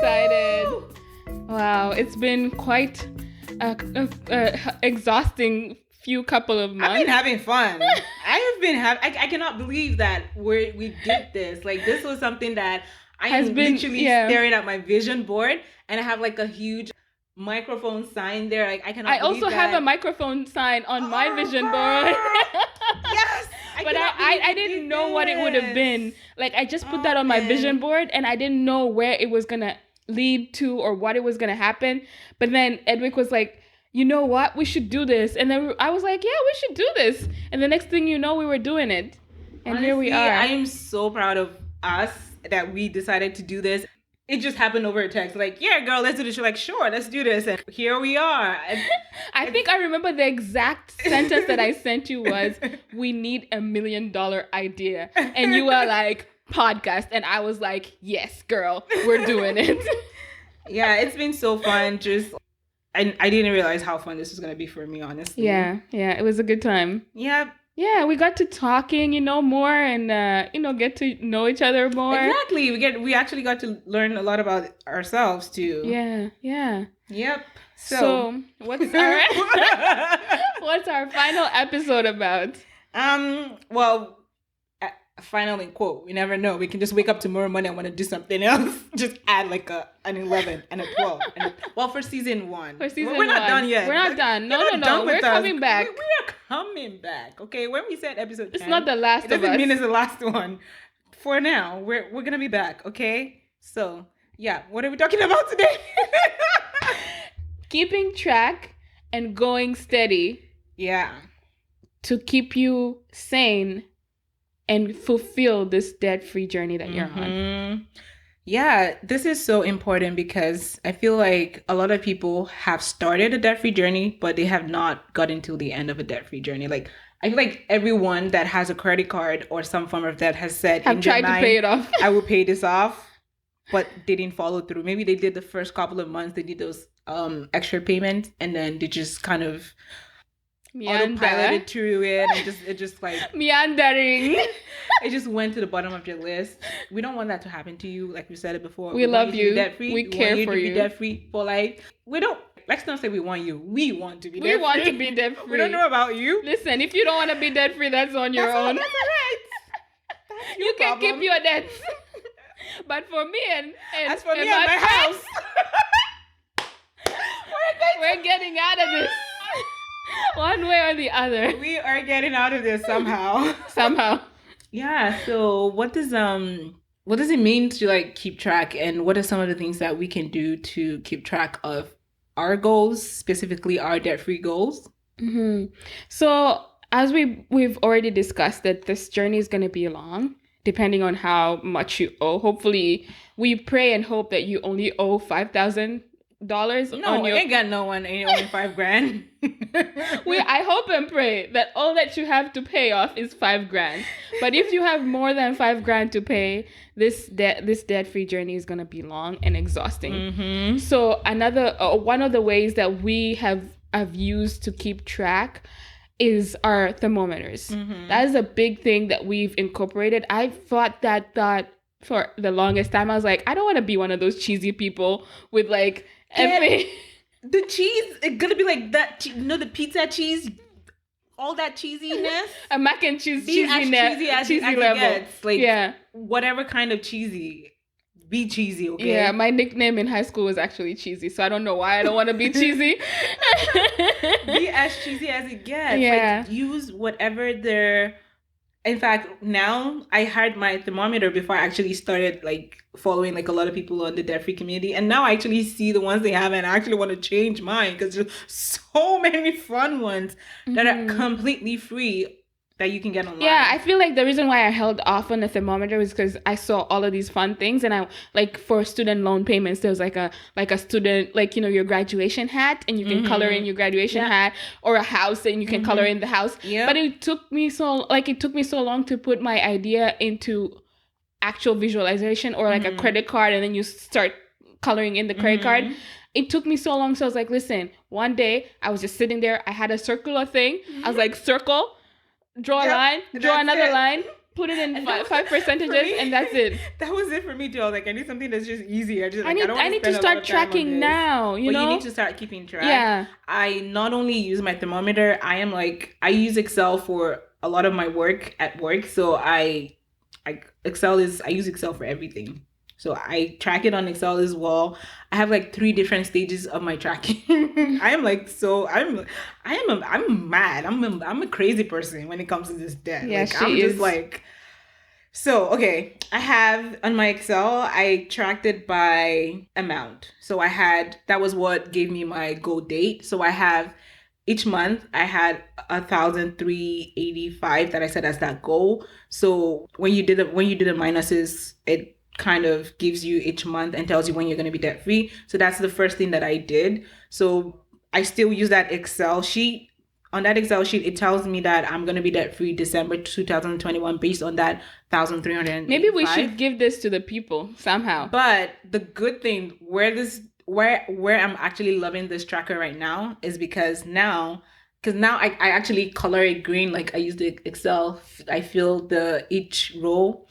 excited. Wow, it's been quite exhausting few couple of months. I've been having fun. I cannot believe that we did this. Like, this was something that I am literally staring at my vision board, and I have like a huge microphone sign there. Like, I cannot. I also have a microphone sign on my vision board. Yes. But I didn't know what it would have been. Like, I just put that on my vision board, and I didn't know where it was gonna lead to or what it was gonna happen. But then Edwick was like, you know what? We should do this. And then I was like, yeah, we should do this. And the next thing you know, we were doing it. And honestly, here we are. I am so proud of us that we decided to do this. It just happened over a text. Like, yeah, girl, let's do this. You're like, sure, let's do this. And here we are. I think I remember the exact sentence that I sent you was, we need $1 million idea. And you were like, podcast. And I was like, yes, girl, we're doing it. Yeah, it's been so fun. I didn't realize how fun this was going to be for me, honestly. Yeah, it was a good time. Yeah, we got to talking, more and, get to know each other more. Exactly. We actually got to learn a lot about ourselves, too. Yeah. Yep. So what's our final episode about? Well, final in quote, we never know. We can just wake up tomorrow morning and want to do something else. Just add like an 11 and a 12. For season 1. We're not done yet. We're not done. No. We're coming back. We are coming back. Okay, when we said episode 10, it's not the last of us. It doesn't mean it's the last one. For now, we're gonna be back. Okay. So yeah, what are we talking about today? Keeping track and going steady. Yeah. To keep you sane and fulfill this debt-free journey that you're on. Yeah, this is so important because I feel like a lot of people have started a debt-free journey, but they have not gotten to the end of a debt-free journey. Like, I feel like everyone that has a credit card or some form of debt has said, I've tried to pay it off. I will pay this off, but they didn't follow through. Maybe they did the first couple of months, they did those extra payments, and then they just kind of autopiloted through it, and it just like meandering. It just went to the bottom of your list. We don't want that to happen to you. Like we said it before. We love you. We care for you. Be debt free for life. Let's not say we want you. We want to be debt free. We want to be debt free. We don't know about you. Listen, if you don't want to be debt free, that's on your own. That's all right. You can keep your debts. But for me and my house, we're getting out of this. One way or the other. We are getting out of this somehow. Yeah. So what does it mean to like keep track, and what are some of the things that we can do to keep track of our goals, specifically our debt-free goals? Mm-hmm. So as we've already discussed that this journey is going to be long, depending on how much you owe. Hopefully, we pray and hope that you only owe $5,000. No, I ain't got no one. Ain't only $5,000. I hope and pray that all that you have to pay off is $5,000. But if you have more than $5,000 to pay, this debt-free journey is gonna be long and exhausting. Mm-hmm. So one of the ways that we have used to keep track is our thermometers. Mm-hmm. That is a big thing that we've incorporated. I thought for the longest time. I was like, I don't want to be one of those cheesy people with like the cheese. It's gonna be like that. The pizza cheese, all that cheesiness. A mac and cheese cheesiness, cheesy level. Gets. Like, yeah, whatever kind of cheesy. Be cheesy, okay? Yeah, my nickname in high school was actually Cheesy, so I don't know why I don't want to be cheesy. Be as cheesy as it gets. Yeah. Like, use whatever they're... In fact, now I had my thermometer before I actually started like following like a lot of people on the debt-free community, and now I actually see the ones they have, and I actually want to change mine because there's so many fun ones that are completely free that you can get online. Yeah, I feel like the reason why I held off on the thermometer was because I saw all of these fun things, and I like for student loan payments, there was like a student, like, your graduation hat, and you can color in your graduation hat, or a house and you can color in the house. Yeah. But it took me so long to put my idea into actual visualization, or like a credit card, and then you start coloring in the credit card. It took me so long, so I was like, listen, one day I was just sitting there, I had a circular thing, I was like, circle, draw a line, draw another line, put it in And five percentages, for me, and that's it. That was it for me too. I was like, I need something that's just easy. I I need to start tracking now. You know, you need to start keeping track. Yeah. I not only use my thermometer. I use Excel for a lot of my work at work. So I use Excel for everything. So I track it on Excel as well. I have like 3 different stages of my tracking. I'm mad. I'm a crazy person when it comes to this debt. Yeah, like I'm just like. So, okay, I have on my Excel, I tracked it by amount. So that was what gave me my goal date. So I have each month I had 1,385 that I set as that goal. So when you do the minuses, it kind of gives you each month and tells you when you're going to be debt free. So that's the first thing that I did. So I still use that Excel sheet. On that Excel sheet, it tells me that I'm going to be debt free December 2021 based on that 1,300. Maybe we should give this to the people somehow. But the good thing where I'm actually loving this tracker right now is because now I actually color it green. Like I use the Excel. I fill each row.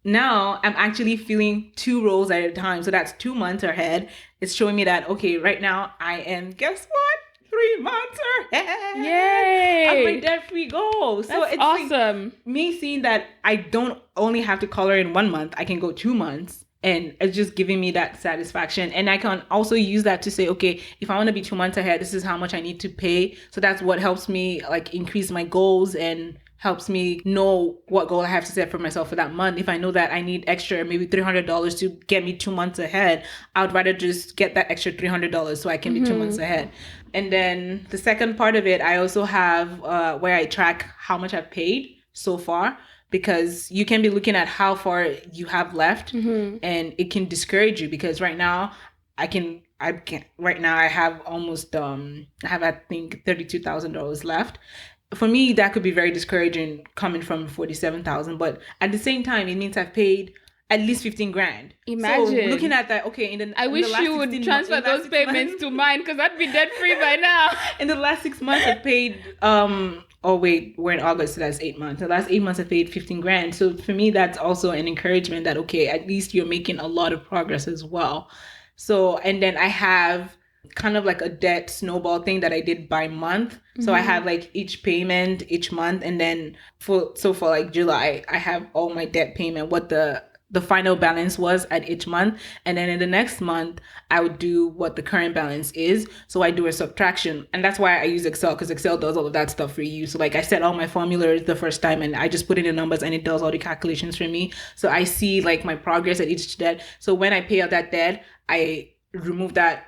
Now I'm actually filling 2 rows at a time. So that's 2 months ahead. It's showing me that, okay, right now I am, guess what? 3 months ahead. Yay! Of my debt-free goal. So that's it's awesome. Like me seeing that I don't only have to color in 1 month. I can go 2 months. And it's just giving me that satisfaction. And I can also use that to say, okay, if I want to be 2 months ahead, this is how much I need to pay. So that's what helps me like increase my goals and helps me know what goal I have to set for myself for that month. If I know that I need extra, maybe $300 to get me 2 months ahead, I would rather just get that extra $300 so I can be 2 months ahead. And then the second part of it, I also have where I track how much I've paid so far, because you can be looking at how far you have left and it can discourage you, because right now I have almost I think $32,000 left. For me, that could be very discouraging coming from 47,000, but at the same time, it means I've paid at least 15 grand. Imagine. So looking at that, okay, I wish you would transfer those payments to mine, because I'd be debt free by now. In the last 6 months, I've paid, oh wait, we're in August, so that's 8 months. The last 8 months, I paid 15 grand. So for me, that's also an encouragement that, okay, at least you're making a lot of progress as well. So, and then I have kind of like a debt snowball thing that I did by month. So I have like each payment each month, and then for like July, I have all my debt payment, what the final balance was at each month. And then in the next month, I would do what the current balance is. So I do a subtraction. And that's why I use Excel, because Excel does all of that stuff for you. So like I set all my formulas the first time and I just put in the numbers and it does all the calculations for me. So I see like my progress at each debt. So when I pay out that debt, I remove that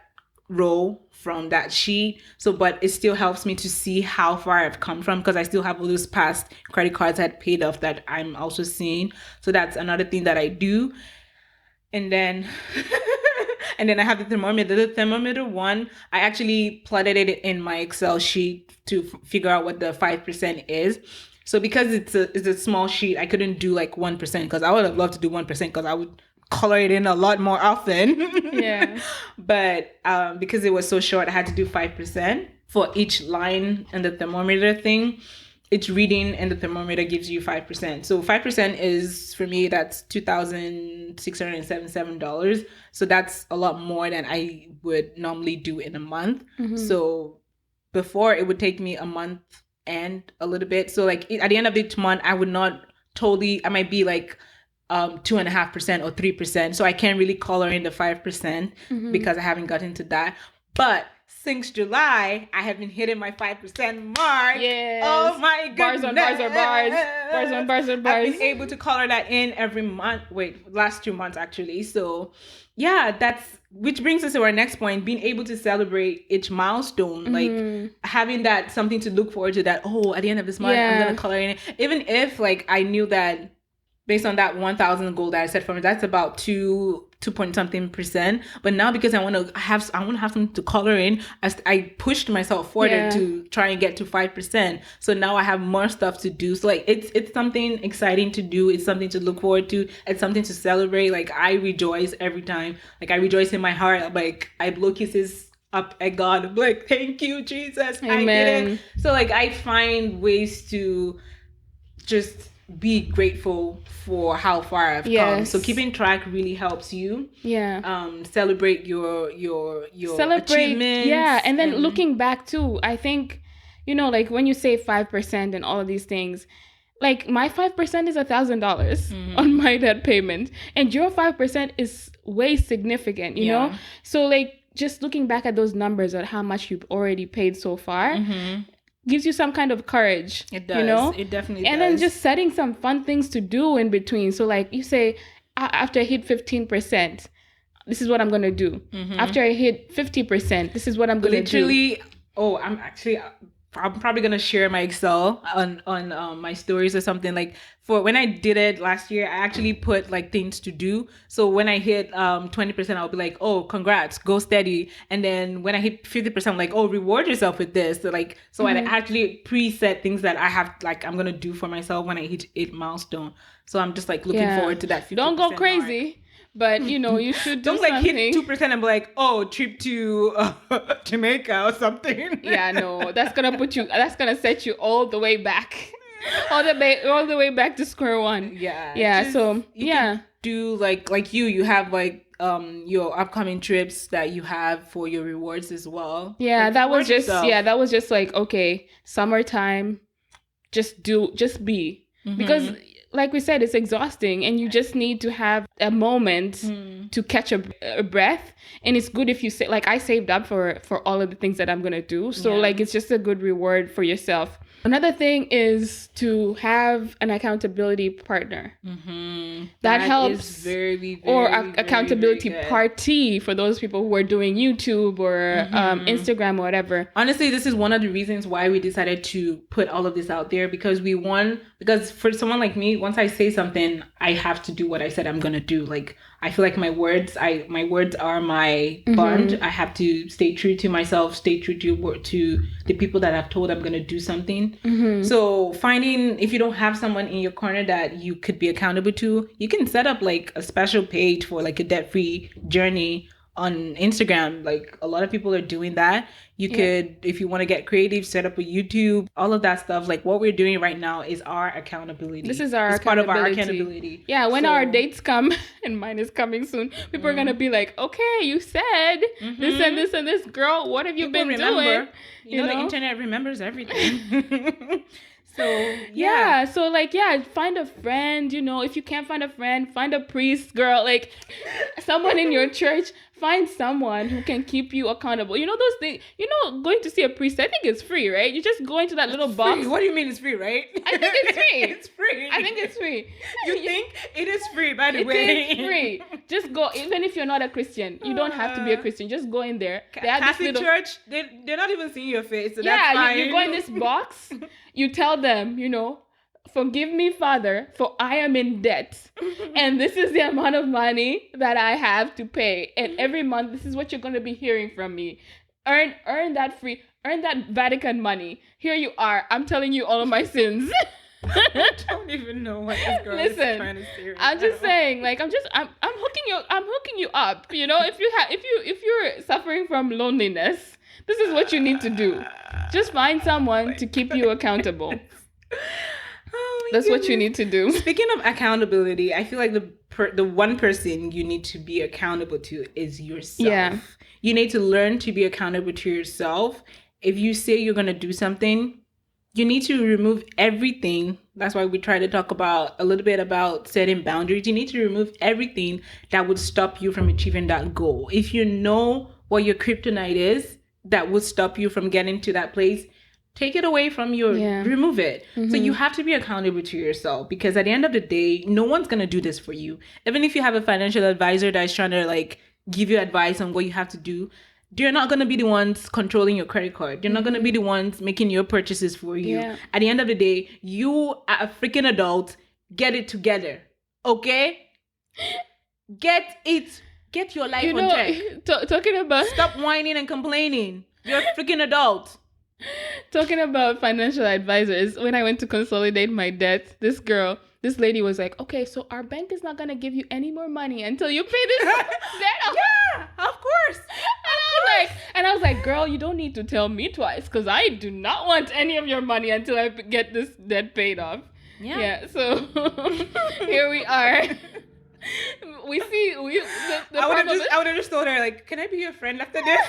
row from that sheet. So, but it still helps me to see how far I've come from, because I still have all those past credit cards I had paid off that I'm also seeing. So that's another thing that I do. And then and then I have the thermometer. The thermometer one, I actually plotted it in my Excel sheet to figure out what the 5% is. So because it's a small sheet, I couldn't do like 1%, because I would have loved to do 1%, because I would color it in a lot more often. Yeah. But because it was so short, I had to do 5% for each line in the thermometer thing. Each reading in the thermometer gives you 5%. So 5% is, for me, that's $2,677. So that's a lot more than I would normally do in a month. So before, it would take me a month and a little bit. So like at the end of each month, I might be like 2.5% or 3%. So I can't really color in the 5% because I haven't gotten to that. But since July, I have been hitting my 5% mark. Yes. Oh my goodness. Bars on bars on bars. Bars on bars on bars. I've been able to color that in every month. Last 2 months actually. So yeah, which brings us to our next point, being able to celebrate each milestone, like having that something to look forward to, that, oh, at the end of this month, I'm going to color in it. Even if like I knew that based on that 1,000 goal that I set for me, that's about 2 point something %. But now, because I want to have something to color in, I pushed myself further to try and get to 5%. So now I have more stuff to do. So like it's something exciting to do. It's something to look forward to. It's something to celebrate. Like I rejoice every time. Like I rejoice in my heart. Like I blow kisses up at God. I'm like, thank you, Jesus. Amen. I did it. So like I find ways to just be grateful for how far I've come. So keeping track really helps you. Yeah. Celebrate your achievements. Yeah, and then looking back too, I think, like when you say 5% and all of these things, like my 5% is $1,000 on my debt payment, and your 5% is way significant, you know. So like just looking back at those numbers at how much you've already paid so far. Gives you some kind of courage. It does. It definitely does. And then just setting some fun things to do in between. So like you say, after I hit 15%, this is what I'm going to do. After I hit 50%, this is what I'm going to do. Literally, I'm probably going to share my Excel on my stories or something. Like for when I did it last year, I actually put like things to do. So when I hit 20%, I'll be like, oh, congrats, go steady. And then when I hit 50%, I'm like, oh, reward yourself with this. So I actually preset things that I have, like I'm going to do for myself when I hit 8 milestone. So I'm just like looking forward to that 50%. Don't go crazy. Mark. But you should do don't like something. Hit 2% and be like, oh, trip to Jamaica or something. Yeah, no, that's gonna set you all the way back, all the way back to square one. Yeah. So you can do like you have like your upcoming trips that you have for your rewards as well. Yeah, like, that was just like, okay, summertime, just be because. Like we said, it's exhausting, and you just need to have a moment to catch a breath. And it's good if you say, like, I saved up for all of the things that I'm gonna do. So like, it's just a good reward for yourself. Another thing is to have an accountability partner. That helps. Is very, or accountability party for those people who are doing YouTube or Instagram or whatever. Honestly, this is one of the reasons why we decided to put all of this out there, because because for someone like me, once I say something, I have to do what I said I'm gonna do. Like I feel like my words are my bond. I have to stay true to myself, stay true to the people that I've told I'm gonna do something. So finding, if you don't have someone in your corner that you could be accountable to, you can set up like a special page for like a debt-free journey on Instagram. Like a lot of people are doing that. You could, if you want to get creative, set up a YouTube, all of that stuff. Like what we're doing right now is our accountability. This is part of our accountability. Yeah, when our dates come, and mine is coming soon, people are going to be like, okay, you said this and this and this. Girl, what have you been doing? You know, the internet remembers everything. So, find a friend, if you can't find a friend, find a priest, girl, like someone in your church, find someone who can keep you accountable. Those things, going to see a priest, I think it's free, right? You just go into that little box. Free. What do you mean it's free, right? I think it's free. It's free. I think it's free. You think? It is free, by the way. It is free. Just go, even if you're not a Christian. You don't have to be a Christian. Just go in there. Catholic church, they're not even seeing your face, so that's fine. You go in this box, you tell them, forgive me, Father, for I am in debt. And this is the amount of money that I have to pay. And every month, this is what you're going to be hearing from me. Earn that Vatican money. Here you are. I'm telling you all of my sins. I don't even know what this girl is trying to say right I'm just saying, like, I'm hooking you up. If you're suffering from loneliness, this is what you need to do. Just find someone to keep you accountable. That's what you need to do. Speaking of accountability, I feel like the one person you need to be accountable to is yourself. Yeah. You need to learn to be accountable to yourself. If you say you're going to do something, you need to remove everything. That's why we try to talk a little bit about setting boundaries. You need to remove everything that would stop you from achieving that goal. If you know what your kryptonite is, that would stop you from getting to that place, take it away from you. Remove it. So you have to be accountable to yourself, because at the end of the day, no one's going to do this for you. Even if you have a financial advisor that's trying to like give you advice on what you have to do, they're not going to be the ones controlling your credit card. They're not going to be the ones making your purchases for you. At the end of the day, you are a freaking adult. Get it together. Okay? Get your life on track. Talking about... Stop whining and complaining. You're a freaking adult. Talking about financial advisors, when I went to consolidate my debt, this lady was like, okay, so our bank is not going to give you any more money until you pay this debt. Yeah, of course. And I was like, girl, you don't need to tell me twice, because I do not want any of your money until I get this debt paid off. Yeah. So here we are. We see the I would have problem just I would have just told her like, can I be your friend after this?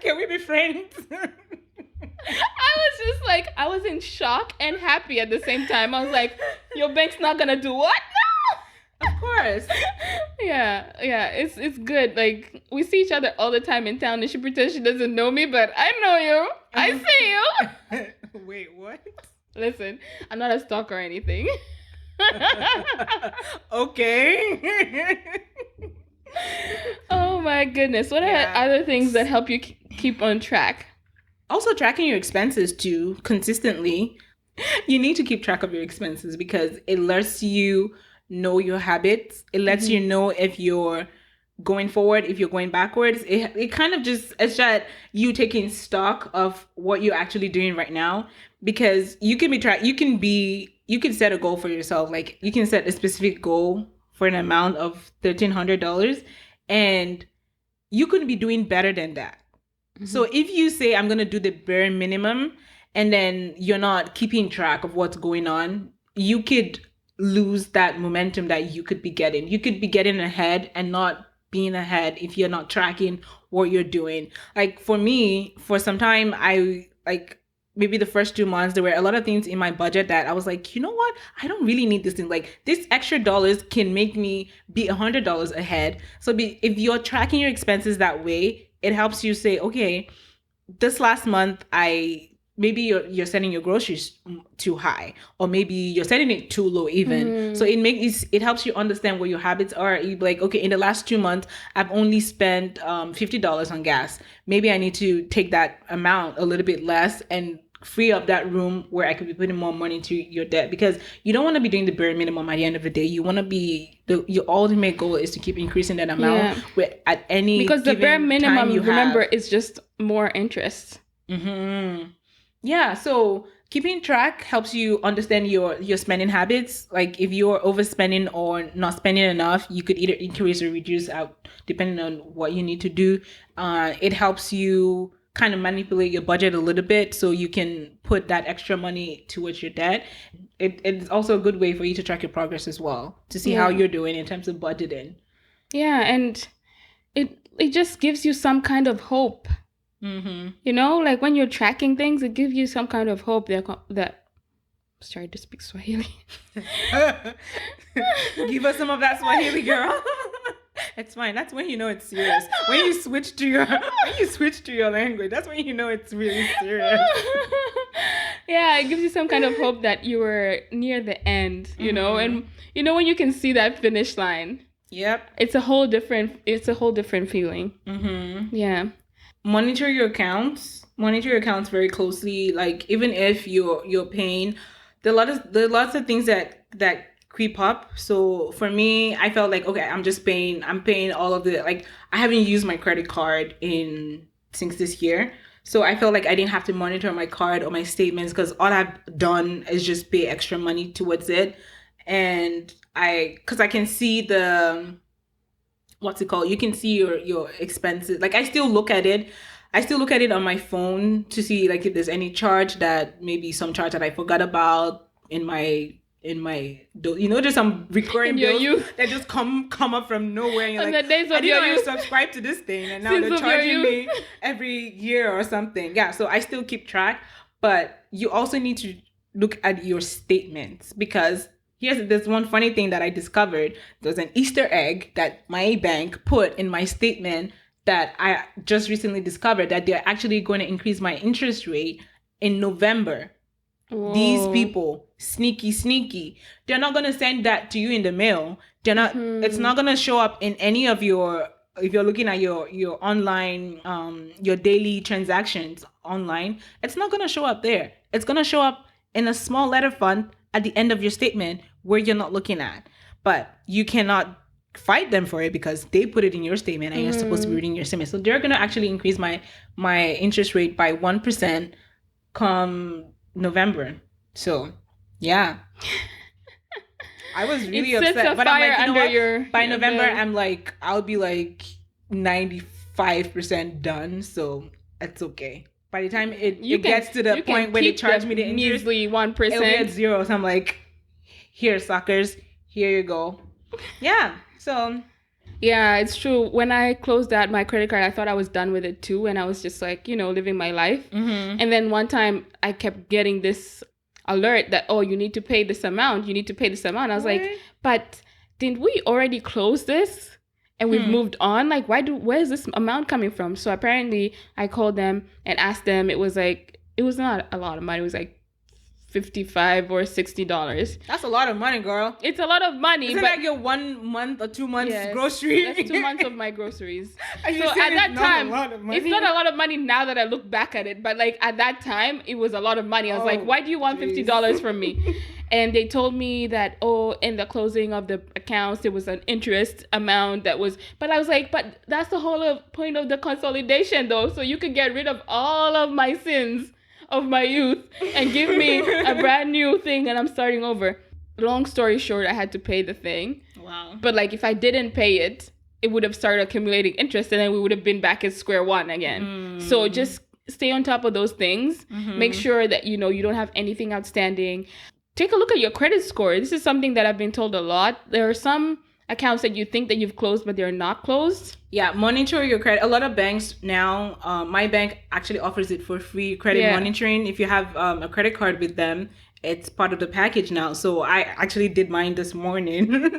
Can we be friends? I was just like, I was in shock and happy at the same time. I was like, your bank's not gonna do what? No. Of course. Yeah, it's good. Like, we see each other all the time in town, and she pretends she doesn't know me, but I know you. I see you. Wait, what? Listen, I'm not a stalker or anything. Okay. Oh my goodness. What are other things that help you keep on track? Also, tracking your expenses too consistently. You need to keep track of your expenses because it lets you know your habits. It lets you know if you're going forward, if you're going backwards. It kind of just, it's just you taking stock of what you're actually doing right now, because you can you can set a goal for yourself. Like, you can set a specific goal for an amount of $1,300, and you could be doing better than that. So if you say, I'm going to do the bare minimum, and then you're not keeping track of what's going on, you could lose that momentum that you could be getting. You could be getting ahead and not being ahead if you're not tracking what you're doing. Like, for me, for some time, maybe the first 2 months, there were a lot of things in my budget that I was like, you know what? I don't really need this thing. Like, this extra dollars can make me be $100 ahead. So if you're tracking your expenses that way, it helps you say, okay, this last month, maybe you're setting your groceries too high, or maybe you're setting it too low even. So it helps you understand what your habits are. You'd be like, okay, in the last 2 months, I've only spent $50 on gas. Maybe I need to take that amount a little bit less and free up that room where I could be putting more money to your debt, because you don't want to be doing the bare minimum at the end of the day. You want to be your ultimate goal is to keep increasing that amount at any, because the bare minimum, remember, is just more interest. Yeah, so keeping track helps you understand your spending habits. Like, if you're overspending or not spending enough, you could either increase or reduce out depending on what you need to do. It helps you kind of manipulate your budget a little bit so you can put that extra money towards your debt. It's also a good way for you to track your progress as well, to see how you're doing in terms of budgeting. Yeah, and it just gives you some kind of hope. You know, like when you're tracking things, it gives you some kind of hope that sorry to speak Swahili. Give us some of that Swahili, girl. It's fine. That's when you know it's serious. When you switch to your language, that's when you know it's really serious. Yeah, it gives you some kind of hope that you were near the end, you know, and you know when you can see that finish line. Yep. It's a whole different feeling. Yeah. Monitor your accounts very closely. Like, even if you're paying, there are lots of things that creep up. So for me, I felt like, okay, I'm paying all of the, like, I haven't used my credit card since this year. So I felt like I didn't have to monitor my card or my statements, because all I've done is just pay extra money towards it. And because I can see you can see your expenses. Like, I still look at it on my phone to see, like, if there's any charge some charge that I forgot about in my just some recurring bills that just come up from nowhere. And you're like, I didn't know I subscribed to this thing, and now they're charging me every year or something. Yeah, so I still keep track, but you also need to look at your statements, because there's one funny thing that I discovered. There's an Easter egg that my bank put in my statement that I just recently discovered, that they're actually going to increase my interest rate in November. Whoa. These people, sneaky. They're not going to send that to you in the mail. They're not. It's not going to show up in any of your, if you're looking at your online, your daily transactions online, it's not going to show up there. It's going to show up in a small letter font at the end of your statement where you're not looking at. But you cannot fight them for it, because they put it in your statement and you're supposed to be reading your statement. So they're going to actually increase my interest rate by 1% come November. So yeah, I was really upset, but I'm like, you know what? By November, I'm like, I'll be like 95% done, so it's okay. By the time it gets to the point where they charge me the interest, measly 1%, it'll be at 0. So I'm like, Here, suckers. Here you go. Yeah. So Yeah, it's true. When I closed out my credit card, I thought I was done with it too. And I was just like, living my life. And then one time I kept getting this alert that, oh, you need to pay this amount. You need to pay this amount. I was like, but didn't we already close this? And we've moved on? Like, where is this amount coming from? So apparently I called them and asked them. It was not a lot of money. It was like $55 or $60. That's a lot of money, girl. It's a lot of money. Isn't that your 1 month or 2 months grocery? That's 2 months of my groceries. So At that time, it's not a lot of money now that I look back at it. But like at that time, it was a lot of money. I was like, why do you want $50 from me? And they told me that, in the closing of the accounts, there was an interest amount that was... But I was like, but that's the whole point of the consolidation, though. So you could get rid of all of my sins of my youth and give me a brand new thing and I'm starting over. Long story short, I had to pay the thing. Wow. But like if I didn't pay it, it would have started accumulating interest and then we would have been back at square one again. So just stay on top of those things. Make sure that you don't have anything outstanding. Take a look at your credit score. This is something that I've been told a lot. There are some accounts that you think that you've closed, but they're not closed. Yeah, monitor your credit. A lot of banks now, my bank actually offers it for free, credit monitoring. If you have a credit card with them, it's part of the package now. So I actually did mine this morning.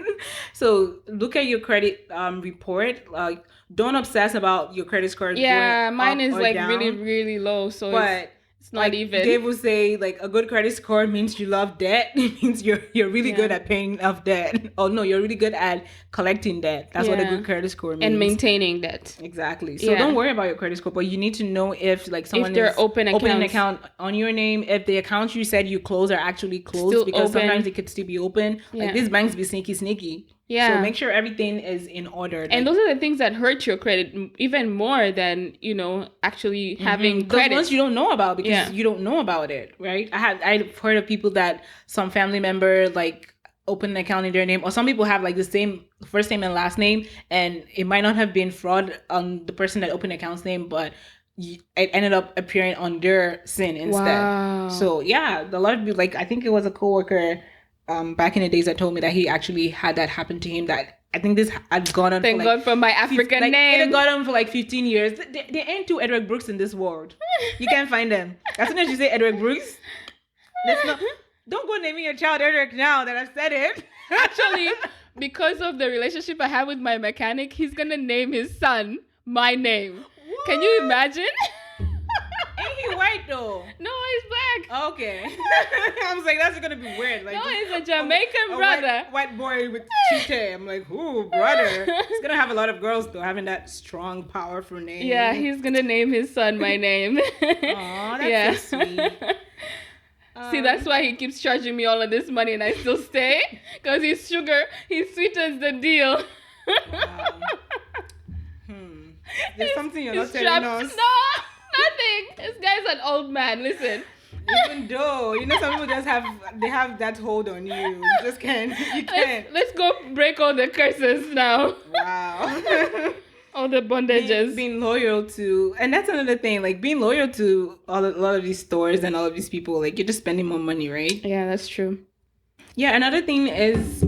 So look at your credit report. Like, don't obsess about your credit score. Yeah, going mine up is or like down. really, really low. So But it's not even. Dave will say, like, a good credit score means you love debt. It means you're really good at paying off debt. Oh no, you're really good at collecting debt. That's what a good credit score means. And maintaining debt. Exactly. So don't worry about your credit score, but you need to know if like someone if they're is opening an account on your name, if the accounts you said you close are actually closed, Still because open. sometimes it could still be open. Like these banks be sneaky. Yeah. So make sure everything is in order. And those are the things that hurt your credit even more than, actually having credit. Those ones you don't know about because you don't know about it, right? I've heard of people that some family member like open an account in their name, or some people have like the same first name and last name, and it might not have been fraud on the person that opened the account's name, but it ended up appearing on their sin instead. Wow. So yeah, a lot of people, like I think it was a coworker back in the days that told me that he actually had that happen to him. That I think this had gone on. Thank for God for my African name. It had gone on for like 15 years. There ain't two Edward Brooks in this world. You can't find them. As soon as you say Edward Brooks, don't go naming your child Edward now that I've said it. Actually, because of the relationship I have with my mechanic, he's gonna name his son my name. What? Can you imagine? Ain't he white though? No, he's black. Okay. I was like, that's gonna be weird. Like, no, he's a Jamaican brother. White boy with Chite. I'm like, ooh, brother. He's gonna have a lot of girls though, having that strong, powerful name. Yeah, he's gonna name his son my name. Aw, that's so sweet. See, that's why he keeps charging me all of this money and I still stay. Because he's sugar. He sweetens the deal. Wow. There's something you're not telling us. No, nothing. This guy's an old man. Listen. Even though, some people just have that hold on you. You just can't. You can't. Let's go break all the curses now. Wow. All the bondages. Being loyal to, and that's another thing, like being loyal to a lot of these stores and all of these people, like you're just spending more money, right? Yeah, that's true. Yeah, another thing is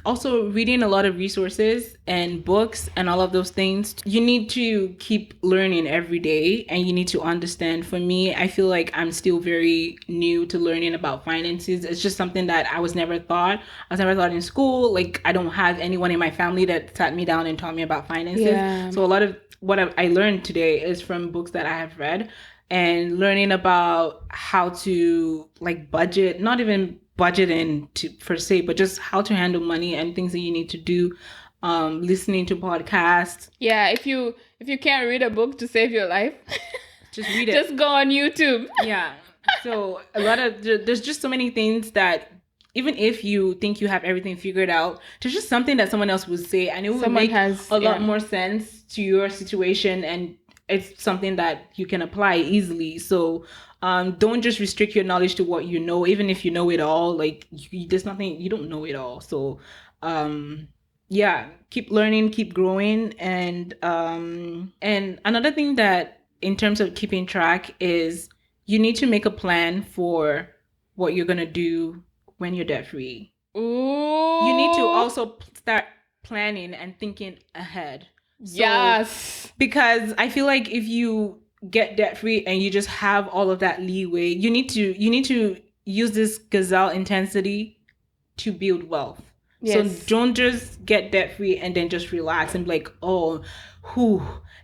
also reading a lot of resources and books and all of those things. You need to keep learning every day and you need to understand. For me, I feel like I'm still very new to learning about finances. It's just something that I was never taught in school. Like I don't have anyone in my family that sat me down and taught me about finances. Yeah. So a lot of what I learned today is from books that I have read and learning about how to like budget, not even budgeting per se, but just how to handle money and things that you need to do. Listening to podcasts. Yeah, if you can't read a book to save your life, just read it. Just go on YouTube. Yeah. So there's just so many things that even if you think you have everything figured out, there's just something that someone else would say and it will make a lot more sense to your situation, and it's something that you can apply easily. So don't just restrict your knowledge to what you know, even if you know it all. Like there's nothing, you don't know it all. So yeah, keep learning, keep growing. And another thing that in terms of keeping track is you need to make a plan for what you're going to do when you're debt free. Ooh. You need to also start planning and thinking ahead. So, yes. Because I feel like if you get debt free and you just have all of that leeway, you need to use this gazelle intensity to build wealth. Yes. So don't just get debt free and then just relax and be like, oh,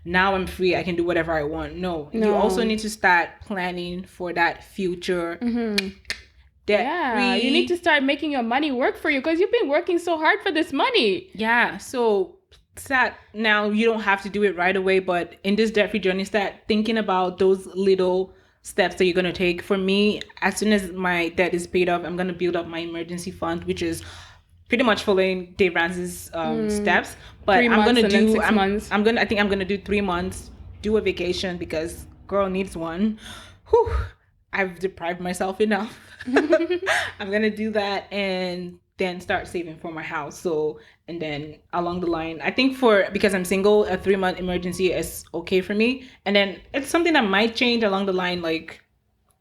now I'm free. I can do whatever I want. No. You also need to start planning for that future. Debt-free. You need to start making your money work for you because you've been working so hard for this money. Yeah. So now you don't have to do it right away, but in this debt-free journey, start thinking about those little steps that you're going to take. For me, as soon as my debt is paid off, I'm going to build up my emergency fund, which is pretty much following Dave Ramsey's steps. But I'm going to do 6 months. I think I'm going to do 3 months, do a vacation because girl needs one. Whew, I've deprived myself enough. I'm going to do that and then start saving for my house. So, and then along the line, I think because I'm single, a 3-month emergency is okay for me. And then it's something that might change along the line. Like,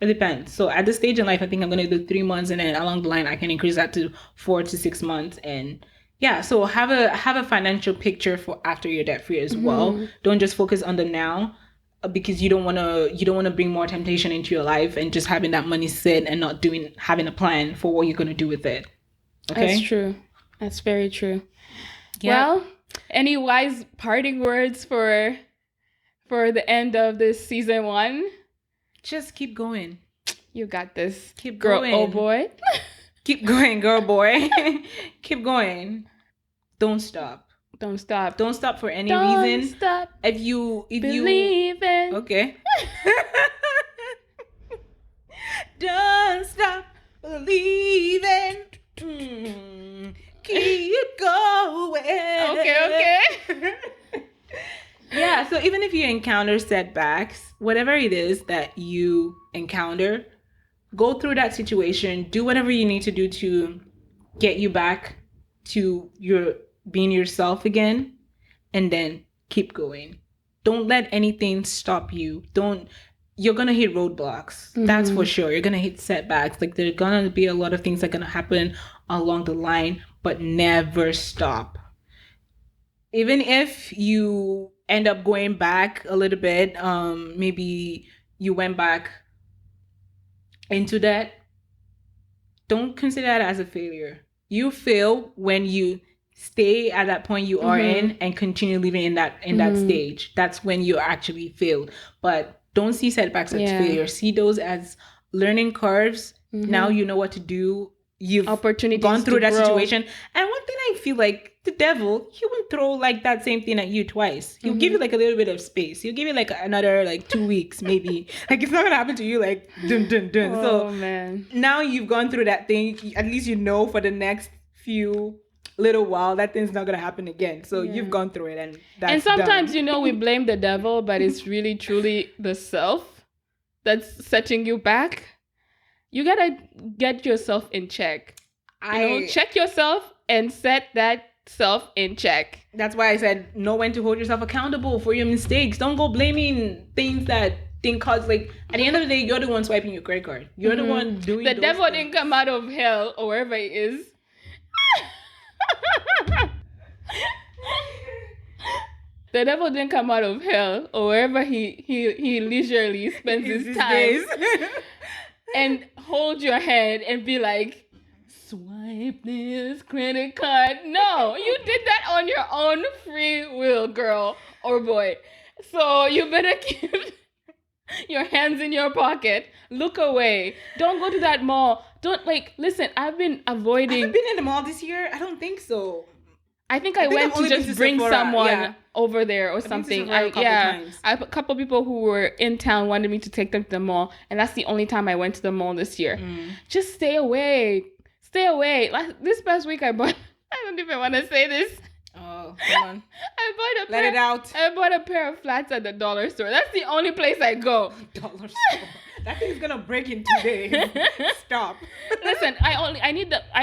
it depends. So at this stage in life, I think I'm going to do 3 months, and then along the line, I can increase that to 4 to 6 months. And yeah, so have a financial picture for after you're debt free as well. Don't just focus on the now, because you don't want to bring more temptation into your life and just having that money sit and not having a plan for what you're going to do with it. Okay? That's true. That's very true. Yeah. Well, any wise parting words for the end of this season 1? Just keep going. You got this. Keep girl, going. Oh boy. Keep going, girl, boy. Keep going. Don't stop. Don't stop. Don't stop for any reason. Don't stop. If you believe in. Okay. Don't stop believing. Keep going. Okay. Yeah, so even if you encounter setbacks, whatever it is that you encounter, go through that situation, do whatever you need to do to get you back to being yourself again, and then keep going. Don't let anything stop you. You're gonna hit roadblocks. That's for sure. You're gonna hit setbacks. Like, there's gonna be a lot of things that are gonna happen along the line, but never stop. Even if you end up going back a little bit, maybe you went back into that, don't consider that as a failure. You fail when you stay at that point you are in and continue living in that stage. That's when you actually failed. But don't see setbacks as failure. See those as learning curves. Now you know what to do. You've gone through that situation. And one thing I feel like, the devil, he won't throw like that same thing at you twice. He'll give you like a little bit of space. He'll give you like another like 2 weeks maybe. Like, it's not gonna happen to you like dun dun dun. Oh, man. Now you've gone through that thing. At least you know for the next few little while that thing's not gonna happen again. So you've gone through it, and that's sometimes done. We blame the devil, but it's really truly the self that's setting you back. You gotta get yourself in check. Check yourself and set that self in check. That's why I said know when to hold yourself accountable for your mistakes. Don't go blaming things that didn't cause, like, at the end of the day, you're the one swiping your credit card. You're the one doing the devil didn't come out of hell or wherever he is. The devil didn't come out of hell or wherever he leisurely spends his time and hold your hand and be like, swipe this credit card. No, you did that on your own free will, girl or boy. So you better keep your hands in your pocket. Look away. Don't go to that mall. Listen, I've been avoiding. Have I been in the mall this year? I don't think so. I think I went to just bring someone over there or something. A couple people who were in town wanted me to take them to the mall, and that's the only time I went to the mall this year. Just stay away. Stay away. Like, this past week I don't even want to say this. Oh, come on. Let it out. I bought a pair of flats at the dollar store. That's the only place I go. Dollar store. That thing's gonna break in 2 days. Stop. Listen, I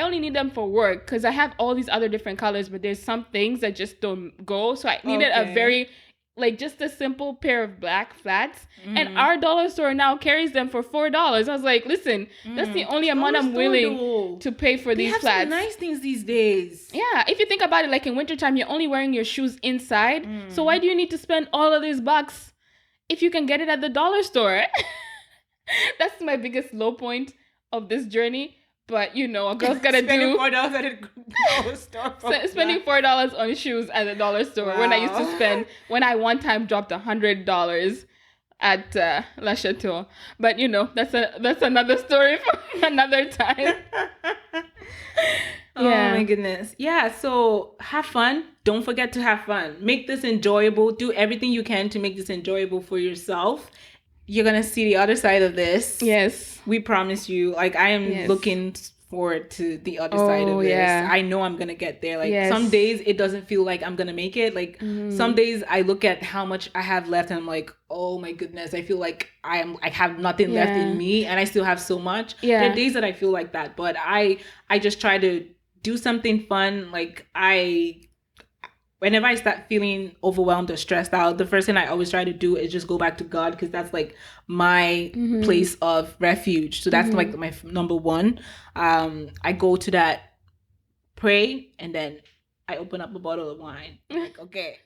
only need them for work because I have all these other different colors, but there's some things that just don't go. So I needed a very like just a simple pair of black flats, and our dollar store now carries them for $4. I was like, listen, that's the only amount I'm willing to pay for these flats. They have some nice things these days. Yeah, if you think about it, like in wintertime, you're only wearing your shoes inside. So why do you need to spend all of these bucks if you can get it at the dollar store? That's my biggest low point of this journey. But you know, a girl's gotta spending $4 at a dollar store. Spending $4 on shoes at the dollar store. Wow. When I one time dropped $100 at La Chateau. But you know, that's another story for another time. Oh my goodness. Yeah, so have fun. Don't forget to have fun. Make this enjoyable. Do everything you can to make this enjoyable for yourself. You're going to see the other side of this. Yes. We promise you. Like, I am looking forward to the other side of this. Yeah. I know I'm going to get there. Like, some days it doesn't feel like I'm going to make it. Like, some days I look at how much I have left and I'm like, oh my goodness, I feel like I have nothing left in me and I still have so much. Yeah. There are days that I feel like that. But I just try to do something fun. Like, whenever I start feeling overwhelmed or stressed out, the first thing I always try to do is just go back to God, because that's like my place of refuge. So that's like my number one. I go to that, pray, and then I open up a bottle of wine. I'm like, okay.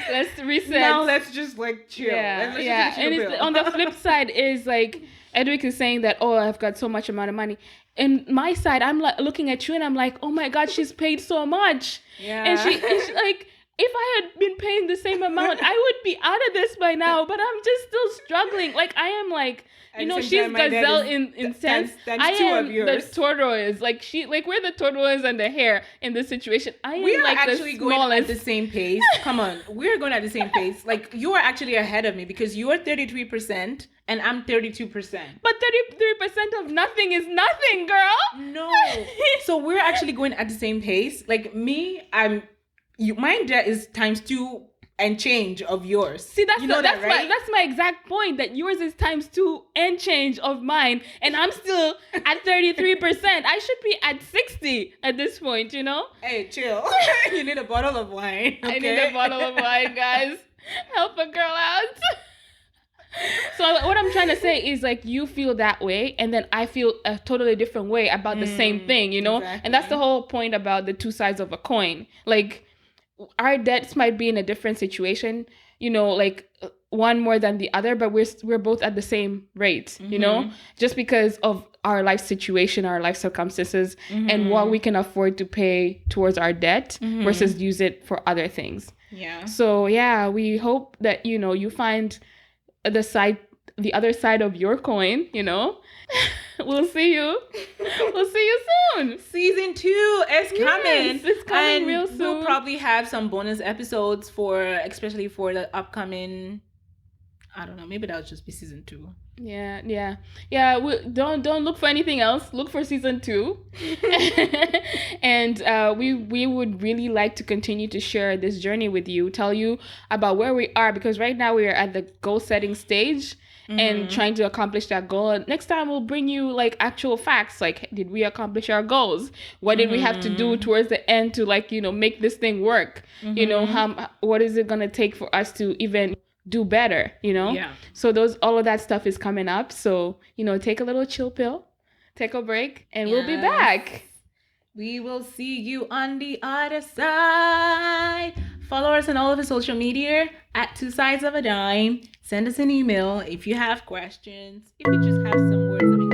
Let's reset. Now let's just like chill. Yeah. And on the flip side is like, Eduek is saying that, oh, I've got so much amount of money. And my side, I'm like looking at you and I'm like, oh my God, she's paid so much. Yeah. And she like, if I had been paying the same amount, I would be out of this by now. But I'm just still struggling. Like, I am like, you know, she's gazelle in sense. I am the tortoise. Like, we're the tortoise and the hare in this situation. We are like actually going at the same pace. Come on, we're going at the same pace. Like, you are actually ahead of me because you are 33% and I'm 32%. But 33% of nothing is nothing, girl. No. So we're actually going at the same pace. Like me, my debt is times 2 and change of yours. See, that's my exact point, that yours is times 2 and change of mine, and I'm still at 33%. I should be at 60 at this point, you know? Hey, chill. You need a bottle of wine. Okay? I need a bottle of wine, guys. Help a girl out. So what I'm trying to say is, like, you feel that way, and then I feel a totally different way about the same thing, you know? Exactly. And that's the whole point about the two sides of a coin. Like, our debts might be in a different situation, you know, like one more than the other, but we're both at the same rate, you know, just because of our life situation, our life circumstances, and what we can afford to pay towards our debt versus use it for other things. Yeah. So yeah, we hope that, you know, you find the other side of your coin, you know. We'll see you soon. Season 2 is coming. It's coming real soon. We'll probably have some bonus episodes especially for the upcoming, I don't know, maybe that'll just be season 2. Yeah. Don't look for anything else. Look for season 2. And we would really like to continue to share this journey with you, tell you about where we are, because right now we are at the goal setting stage. And trying to accomplish that goal. Next time we'll bring you like actual facts, like, did we accomplish our goals? What did we have to do towards the end to, like, you know, make this thing work? You know, what is it gonna take for us to even do better, you know? Yeah. So all of that stuff is coming up. So, you know, take a little chill pill, take a break, and we'll be back. We will see you on the other side. Follow us on all of the social media at 2 Sides of a Dime. Send us an email if you have questions, if you just have some words of